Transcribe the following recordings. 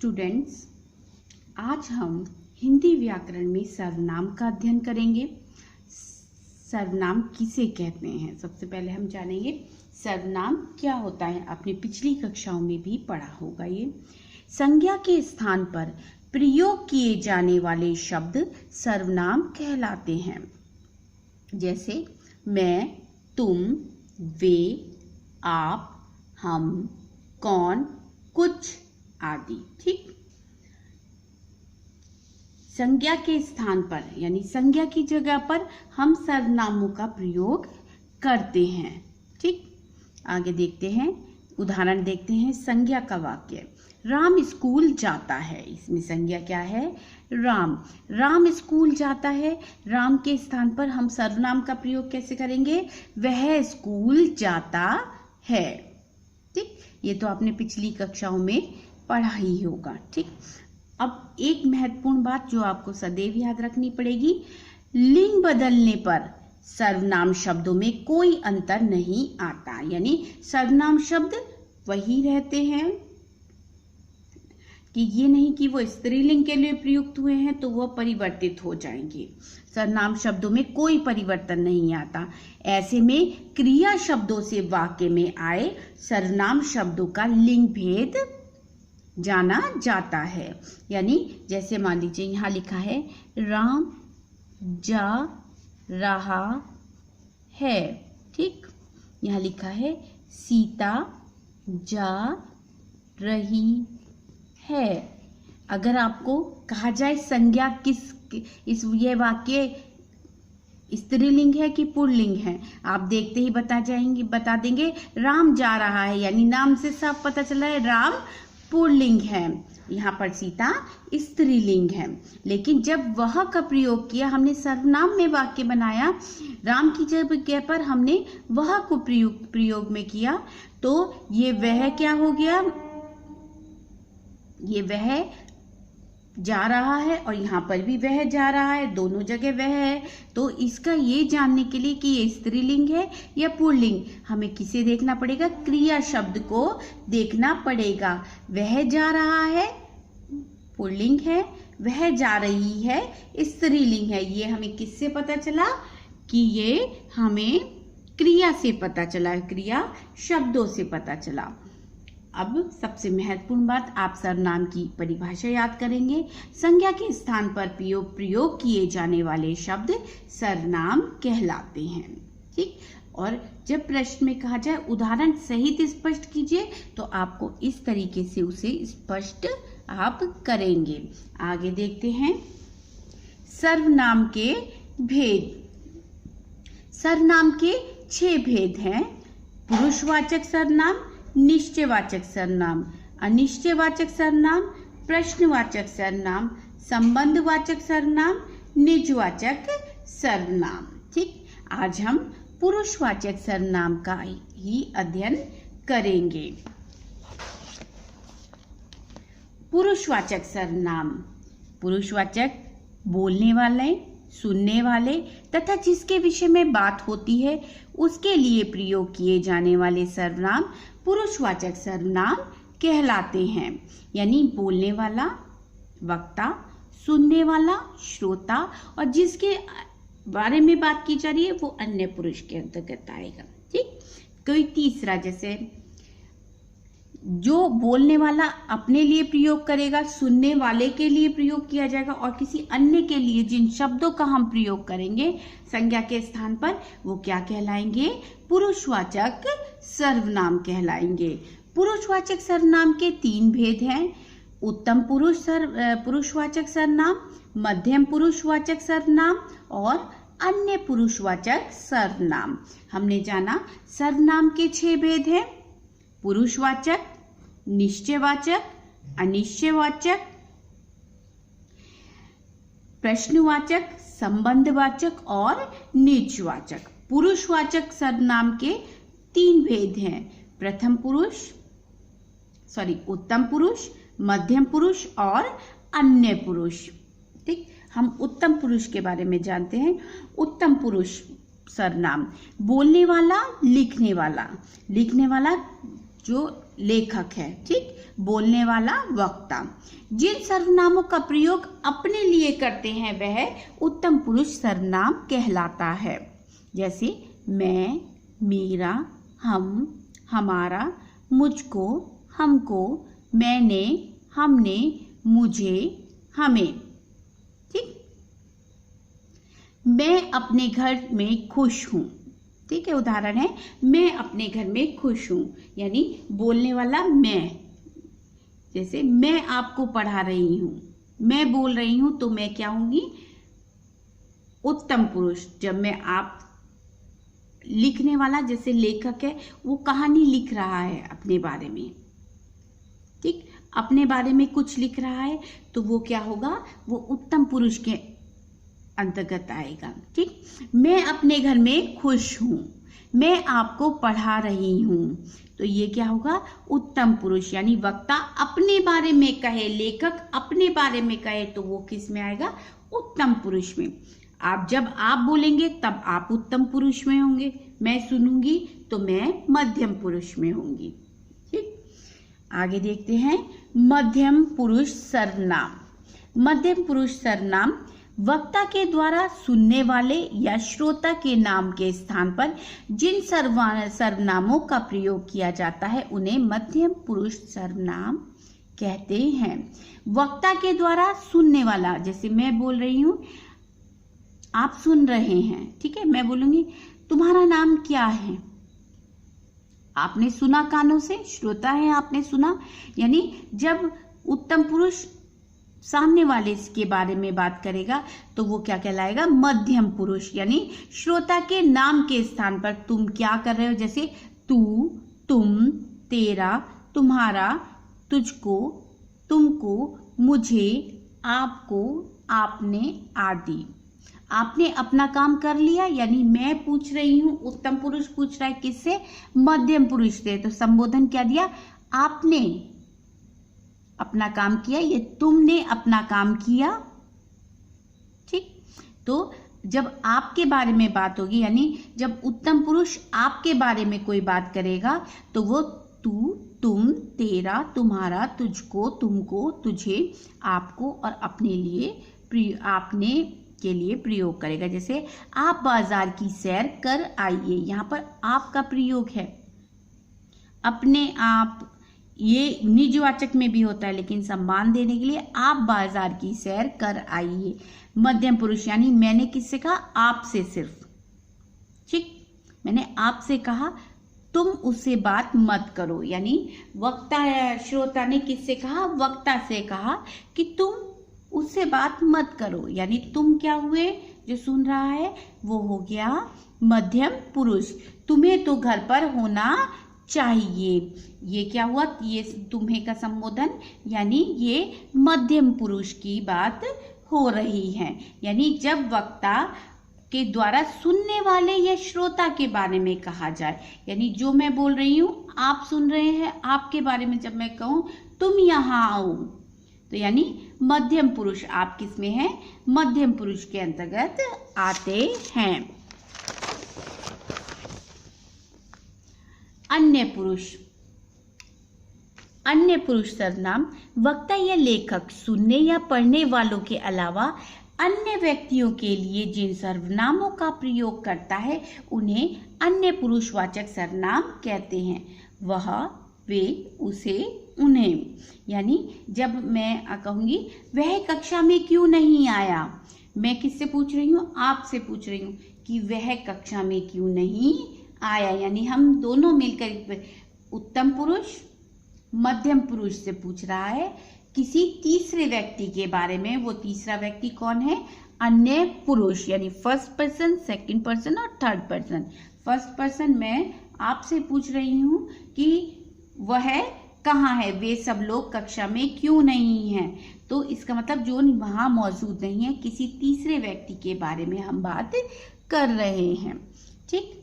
Students, आज हम हिंदी व्याकरण में सर्वनाम का अध्ययन करेंगे। सर्वनाम किसे कहते हैं, सबसे पहले हम जानेंगे सर्वनाम क्या होता है। आपने पिछली कक्षाओं में भी पढ़ा होगा। ये संज्ञा के स्थान पर प्रयोग किए जाने वाले शब्द सर्वनाम कहलाते हैं। जैसे मैं, तुम, वे, आप, हम, कौन, कुछ आदि। ठीक, संज्ञा के स्थान पर यानी संज्ञा की जगह पर हम सर्वनामों का प्रयोग करते हैं। ठीक, आगे देखते हैं, उदाहरण देखते हैं। संज्ञा का वाक्य, राम स्कूल जाता है। इसमें संज्ञा क्या है? राम। राम स्कूल जाता है। राम के स्थान पर हम सर्वनाम का प्रयोग कैसे करेंगे? वह स्कूल जाता है। ठीक, ये तो आपने पिछली कक्षाओं में पढ़ा ही होगा। ठीक, अब एक महत्वपूर्ण बात जो आपको सदैव याद रखनी पड़ेगी, लिंग बदलने पर सर्वनाम शब्दों में कोई अंतर नहीं आता। यानी सर्वनाम शब्द वही रहते हैं कि ये नहीं कि वो स्त्रीलिंग के लिए प्रयुक्त हुए हैं तो वह परिवर्तित हो जाएंगे। सर्वनाम शब्दों में कोई परिवर्तन नहीं आता। ऐसे में क्रिया शब्दों से वाक्य में आए सर्वनाम शब्दों का लिंग भेद जाना जाता है। यानी जैसे मान लीजिए यहाँ लिखा है राम जा रहा है। ठीक, यहाँ लिखा है सीता जा रही है। अगर आपको कहा जाए संज्ञा ये वाक्य स्त्रीलिंग है कि पुल्लिंग है, आप देखते ही बता देंगे राम जा रहा है। यानी नाम से साफ पता चला है राम पुल्लिंग है, यहाँ पर सीता स्त्रीलिंग है। लेकिन जब वह का प्रयोग किया, हमने सर्वनाम में वाक्य बनाया, राम की जगह पर हमने वह को प्रयोग में किया, तो ये वह क्या हो गया? ये वह जा रहा है और यहाँ पर भी वह जा रहा है, दोनों जगह वह है। तो इसका ये जानने के लिए कि ये स्त्रीलिंग है या पुल्लिंग, हमें किसे देखना पड़ेगा? क्रिया शब्द को देखना पड़ेगा। वह जा रहा है पुल्लिंग है, वह जा रही है स्त्रीलिंग है। ये हमें किससे पता चला? कि ये हमें क्रिया से पता चला, क्रिया शब्दों से पता चला। अब सबसे महत्वपूर्ण बात, आप सर्वनाम की परिभाषा याद करेंगे। संज्ञा के स्थान पर प्रयोग किए जाने वाले शब्द सर्वनाम कहलाते हैं। ठीक, और जब प्रश्न में कहा जाए उदाहरण सहित स्पष्ट कीजिए, तो आपको इस तरीके से उसे स्पष्ट आप करेंगे। आगे देखते हैं सर्वनाम के भेद। सर्वनाम के 6 भेद हैं। पुरुषवाचक सर्वनाम, निश्चयवाचक सर्वनाम, अनिश्चयवाचक सर्वनाम, प्रश्नवाचक सर्वनाम, संबंधवाचक सर्वनाम, निजवाचक सर्वनाम। ठीक, आज हम पुरुषवाचक सर्वनाम का ही अध्ययन करेंगे। पुरुषवाचक सर्वनाम, पुरुषवाचक बोलने वाले, सुनने वाले तथा जिसके विषय में बात होती है उसके लिए प्रयोग किए जाने वाले सर्वनाम पुरुषवाचक सर्वनाम कहलाते हैं। यानी बोलने वाला वक्ता, सुनने वाला श्रोता और जिसके बारे में बात की जा रही है वो अन्य पुरुष के अंतर्गत आएगा। ठीक, कोई तीसरा, जैसे जो बोलने वाला अपने लिए प्रयोग करेगा, सुनने वाले के लिए प्रयोग किया जाएगा और किसी अन्य के लिए जिन शब्दों का हम प्रयोग करेंगे संज्ञा के स्थान पर, वो क्या कहलाएंगे? पुरुषवाचक सर्वनाम कहलाएंगे। पुरुषवाचक सर्वनाम के 3 भेद हैं। उत्तम पुरुषवाचक सर्वनाम, मध्यम पुरुषवाचक सर्वनाम और अन्य पुरुषवाचक सर्वनाम। हमने जाना सर्वनाम के 6 भेद हैं। पुरुषवाचक, निश्चयवाचक, अनिश्चयवाचक, प्रश्नवाचक, संबंधवाचक और निजवाचक। पुरुषवाचक सर्वनाम के 3 भेद हैं। उत्तम पुरुष, मध्यम पुरुष और अन्य पुरुष। ठीक, हम उत्तम पुरुष के बारे में जानते हैं। उत्तम पुरुष सर्वनाम, बोलने वाला, लिखने वाला जो लेखक है, ठीक, बोलने वाला वक्ता। जिन सर्वनामों का प्रयोग अपने लिए करते हैं वह उत्तम पुरुष सर्वनाम कहलाता है। जैसे मैं, मेरा, हम, हमारा, मुझको, हमको, मैंने, हमने, मुझे, हमें। ठीक। मैं अपने घर में खुश हूँ। ठीक है, उदाहरण है मैं अपने घर में खुश हूँ, यानी बोलने वाला मैं। जैसे मैं आपको पढ़ा रही हूँ, मैं बोल रही हूँ, तो मैं क्या होंगी? उत्तम पुरुष। जब मैं आप लिखने वाला, जैसे लेखक है, वो कहानी लिख रहा है अपने बारे में, ठीक, अपने बारे में कुछ लिख रहा है, तो वो क्या होगा? वो उत्तम पुरुष के अंतर्गत आएगा। ठीक। मैं अपने घर में खुश हूँ, मैं आपको पढ़ा रही हूँ, तो ये क्या होगा? उत्तम पुरुष, यानी वक्ता अपने बारे में कहे, लेखक अपने बारे में कहे, तो वो किस में आएगा? उत्तम पुरुष में। आप जब आप बोलेंगे तब आप उत्तम पुरुष में होंगे, मैं सुनूंगी तो मैं मध्यम पुरुष में होंगी। ठीक। आगे देखते हैं मध्यम पुरुष सर्वनाम। मध्यम पुरुष सर्वनाम वक्ता के द्वारा सुनने वाले या श्रोता के नाम के स्थान पर जिन सर्वनामों का प्रयोग किया जाता है उन्हें मध्यम पुरुष सर्वनाम कहते हैं। वक्ता के द्वारा सुनने वाला, जैसे मैं बोल रही हूं, आप सुन रहे हैं, ठीक है, मैं बोलूंगी तुम्हारा नाम क्या है? आपने सुना कानों से, श्रोता है, आपने सुना, यानी जब उत्तम पुरुष सामने वाले के बारे में बात करेगा तो वो क्या कहलाएगा? मध्यम पुरुष, यानी श्रोता के नाम के स्थान पर तुम क्या कर रहे हो, जैसे तू, तुम, तेरा, तुम्हारा, तुझको, तुमको, मुझे, आपको, आपने आदि। आपने अपना काम कर लिया, यानी मैं पूछ रही हूं, उत्तम पुरुष पूछ रहा है किससे? मध्यम पुरुष से, तो संबोधन क्या दिया? आपने अपना काम किया, ये तुमने अपना काम किया। ठीक। तो जब आपके बारे में बात होगी, यानी जब उत्तम पुरुष आपके बारे में कोई बात करेगा तो वो तू, तुम, तेरा, तुम्हारा, तुझको, तुमको, तुझे, आपको और अपने लिए, आपने के लिए प्रयोग करेगा। जैसे आप बाजार की सैर कर आइए, यहाँ पर आपका प्रयोग है। अपने आप, ये निजवाचक में भी होता है, लेकिन सम्मान देने के लिए आप बाजार की सैर कर आइए। मध्यम पुरुष, यानी मैंने किससे कहा? आपसे सिर्फ। ठीक, मैंने आपसे कहा, तुम उससे बात मत करो, यानी वक्ता या श्रोता ने किससे कहा? वक्ता से कहा कि तुम उससे बात मत करो, यानी तुम क्या हुए? जो सुन रहा है वो हो गया मध्यम पुरुष। तुम्हें तो घर पर होना चाहिए, ये क्या हुआ? ये तुम्हें का संबोधन, यानी ये मध्यम पुरुष की बात हो रही है। यानी जब वक्ता के द्वारा सुनने वाले या श्रोता के बारे में कहा जाए, यानी जो मैं बोल रही हूं आप सुन रहे हैं, आपके बारे में जब मैं कहूं तुम यहाँ आओ, तो यानी मध्यम पुरुष आप किस में है? मध्यम पुरुष के अंतर्गत आते हैं। अन्य पुरुष। अन्य पुरुष सर्वनाम वक्ता या लेखक सुनने या पढ़ने वालों के अलावा अन्य व्यक्तियों के लिए जिन सर्वनामों का प्रयोग करता है उन्हें अन्य पुरुषवाचक सर्वनाम कहते हैं। वह, वे, उसे, उन्हें, यानी जब मैं कहूंगी वह कक्षा में क्यों नहीं आया, मैं किससे पूछ रही हूँ? आपसे पूछ रही हूँ कि वह कक्षा में क्यों नहीं आया, यानी हम दोनों मिलकर उत्तम पुरुष मध्यम पुरुष से पूछ रहा है किसी तीसरे व्यक्ति के बारे में। वो तीसरा व्यक्ति कौन है? अन्य पुरुष, यानी फर्स्ट पर्सन, सेकंड पर्सन और थर्ड पर्सन। फर्स्ट पर्सन मैं आपसे पूछ रही हूँ कि वह कहाँ है, वे सब लोग कक्षा में क्यों नहीं हैं, तो इसका मतलब जो वहां मौजूद नहीं है, किसी तीसरे व्यक्ति के बारे में हम बात कर रहे हैं। ठीक।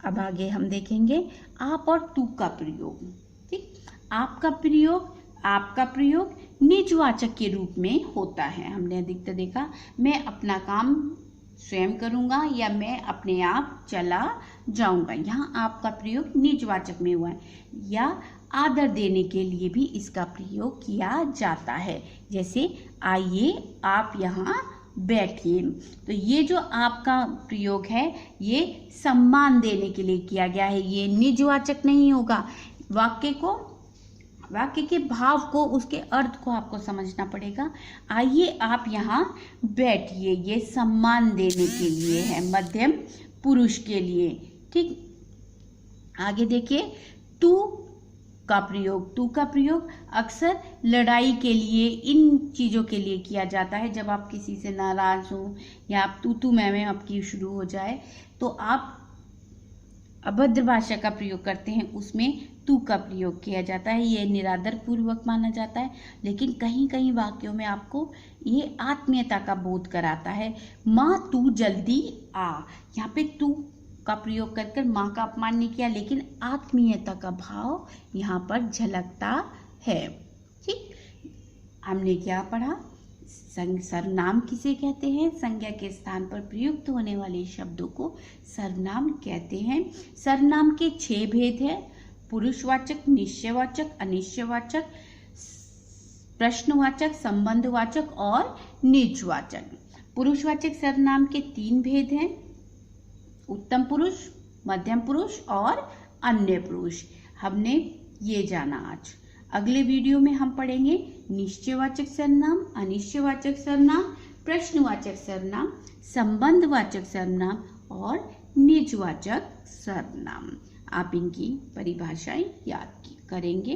अब आगे हम देखेंगे आप और तू का प्रयोग। ठीक। आपका प्रयोग निजवाचक के रूप में होता है। हमने अधिकतर देखा मैं अपना काम स्वयं करूंगा या मैं अपने आप चला जाऊंगा, यहाँ आपका प्रयोग निजवाचक में हुआ है। या आदर देने के लिए भी इसका प्रयोग किया जाता है। जैसे आइए आप यहाँ बैठिए। तो ये जो आपका प्रयोग है ये सम्मान देने के लिए किया गया है, ये निजवाचक नहीं होगा। वाक्य के भाव को, उसके अर्थ को आपको समझना पड़ेगा। आइए आप यहाँ बैठिए, ये सम्मान देने के लिए है, मध्यम पुरुष के लिए। ठीक, आगे देखिए, तू का प्रयोग अक्सर लड़ाई के लिए, इन चीज़ों के लिए किया जाता है। जब आप किसी से नाराज हो या आप तू मैं आपकी शुरू हो जाए तो आप अभद्र भाषा का प्रयोग करते हैं, उसमें तू का प्रयोग किया जाता है। ये निरादर पूर्वक माना जाता है, लेकिन कहीं कहीं वाक्यों में आपको ये आत्मीयता का बोध कराता है। माँ तू जल्दी आ, यहाँ पे तू का प्रयोग कर माँ का अपमान नहीं किया, लेकिन आत्मीयता का भाव यहाँ पर झलकता है। ठीक, हमने क्या पढ़ा? सर्वनाम किसे कहते हैं? संज्ञा के स्थान पर प्रयुक्त होने वाले शब्दों को सर्वनाम कहते हैं। सर्वनाम के 6 भेद हैं: पुरुषवाचक, निश्चयवाचक, अनिश्चयवाचक, प्रश्नवाचक, संबंधवाचक और निजवाचक। पुरुषवाचक सर्वनाम के 3 भेद हैं: उत्तम पुरुष, मध्यम पुरुष और अन्य पुरुष। हमने ये जाना आज। अगले वीडियो में हम पढ़ेंगे निश्चयवाचक सर्वनाम, अनिश्चयवाचक सर्वनाम, प्रश्नवाचक सर्वनाम, संबंधवाचक सर्वनाम और निजवाचक सर्वनाम। आप इनकी परिभाषाएं याद करेंगे।